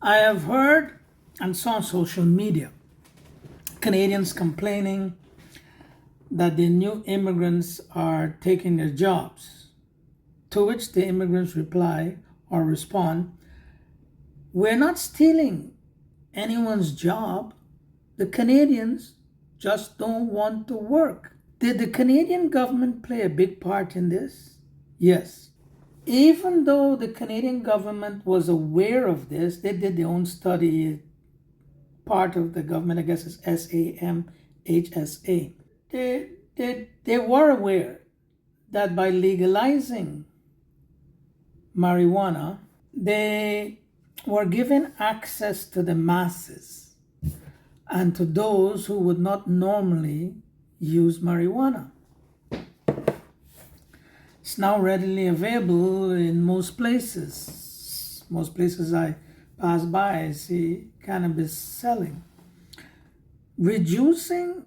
I have heard and saw on social media Canadians complaining that the new immigrants are taking their jobs, to which the immigrants reply or respond, "We're not stealing anyone's job. The Canadians just don't want to work." Did the Canadian government play a big part in this? Yes. Even though the Canadian government was aware of this, they did their own study. Part of the government, I guess, is SAMHSA. They were aware that by legalizing marijuana, they were given access to the masses and to those who would not normally use marijuana. It's now readily available in most places. Most places I pass by, I see cannabis selling. Reducing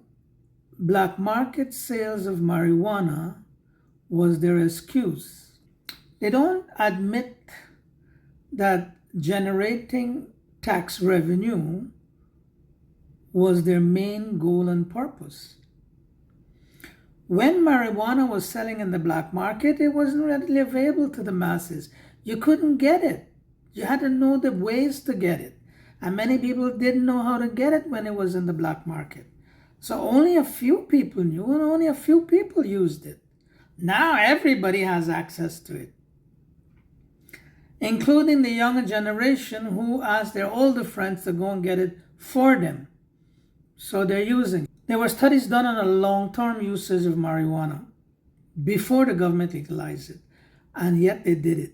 black market sales of marijuana was their excuse. They don't admit that generating tax revenue was their main goal and purpose. When marijuana was selling in the black market, it wasn't readily available to the masses. You couldn't get it. You had to know the ways to get it. And many people didn't know how to get it when it was in the black market. So only a few people knew and only a few people used it. Now everybody has access to it, including the younger generation who ask their older friends to go and get it for them. So they're using it. There were studies done on a long-term usage of marijuana before the government legalized it, and yet they did it.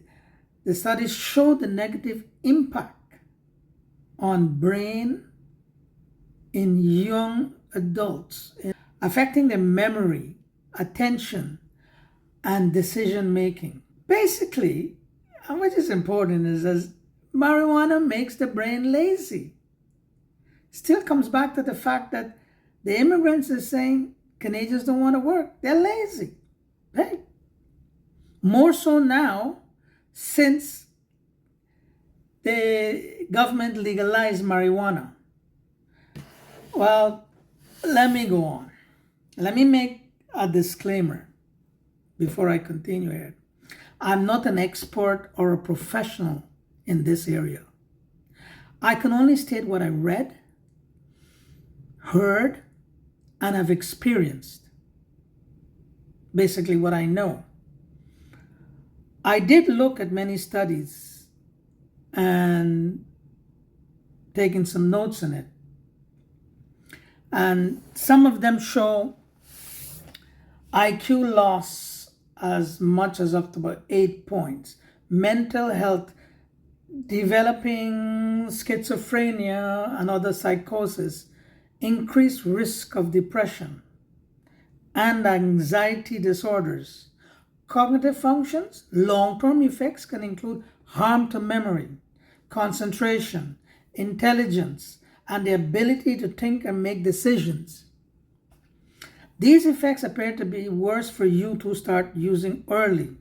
The studies showed the negative impact on brain in young adults, affecting their memory, attention, and decision making. Basically, and which is important, is that marijuana makes the brain lazy. Still comes back to the fact that the immigrants are saying Canadians don't want to work. They're lazy. Hey, more so now since the government legalized marijuana. Well, let me go on. Let me make a disclaimer before I continue here. I'm not an expert or a professional in this area. I can only state what I read, heard, and have experienced. Basically what I know. I did look at many studies and taken some notes in it. And some of them show IQ loss as much as up to about 8 points. Mental health, developing schizophrenia and other psychosis, increased risk of depression and anxiety disorders. Cognitive functions, long-term effects can include harm to memory, concentration, intelligence, and the ability to think and make decisions. These effects appear to be worse for youth who start using early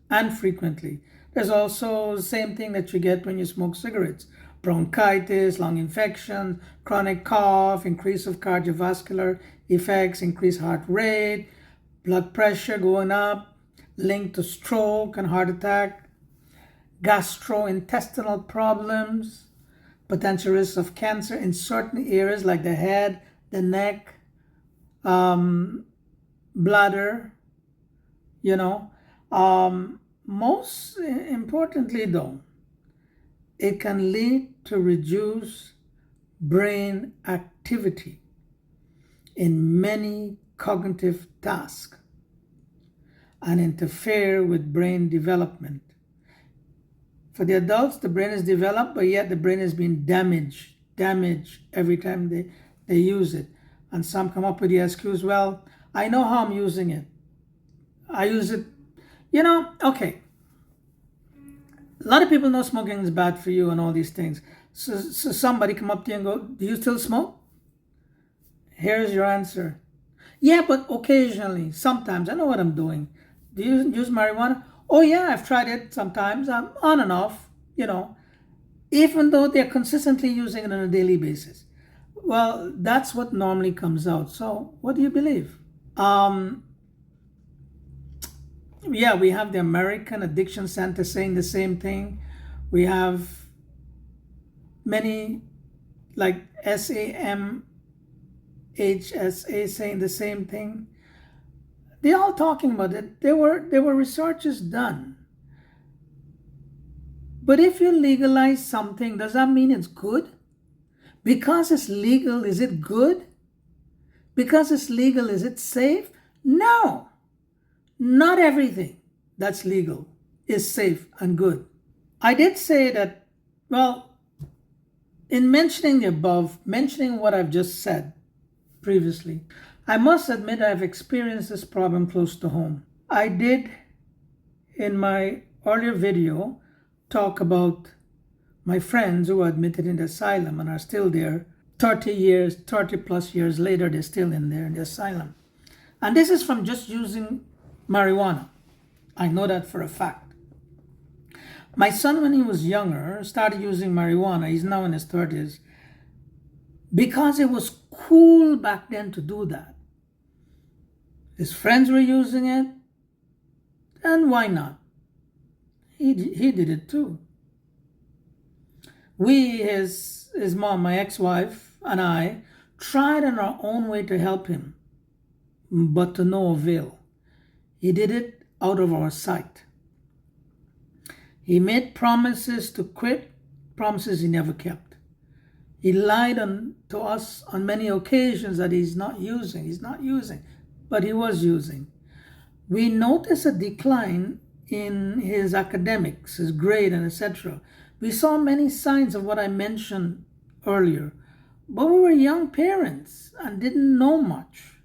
and frequently. There's also the same thing that you get when you smoke cigarettes: bronchitis, lung infection, chronic cough, increase of cardiovascular effects, increased heart rate, blood pressure going up, linked to stroke and heart attack, gastrointestinal problems, potential risks of cancer in certain areas like the head, the neck, bladder, most importantly though, it can lead to reduced brain activity in many cognitive tasks and interfere with brain development. For the adults, the brain is developed, but yet the brain is being damaged every time they use it. And some come up with the excuse, well, I know how I'm using it. I use it, okay. A lot of people know smoking is bad for you and all these things. So somebody come up to you and go, do you still smoke? Here's your answer. Yeah, but occasionally, sometimes, I know what I'm doing. Do you use marijuana? Oh yeah, I've tried it sometimes. I'm on and off, even though they're consistently using it on a daily basis. Well, that's what normally comes out. So what do you believe? Yeah, we have the American Addiction Center saying the same thing. We have many like SAMHSA saying the same thing. They're all talking about it. There were researches done. But if you legalize something, does that mean it's good? Because it's legal, is it good? Because it's legal, is it safe? No. Not everything that's legal is safe and good. I did say that, well, in mentioning the above, mentioning what I've just said previously, I must admit I've experienced this problem close to home. I did, in my earlier video, talk about my friends who were admitted in the asylum and are still there 30 plus years later. They're still in there in the asylum. And this is from just using marijuana. I know that for a fact. My son, when he was younger, started using marijuana. He's now in his 30s. Because it was cool back then to do that. His friends were using it. And why not? He did it too. We, his mom, my ex-wife, and I tried in our own way to help him, but to no avail. He did it out of our sight. He made promises to quit, promises he never kept. He lied to us on many occasions that he's not using, but he was using. We noticed a decline in his academics, his grade, and etc. We saw many signs of what I mentioned earlier, but we were young parents and didn't know much.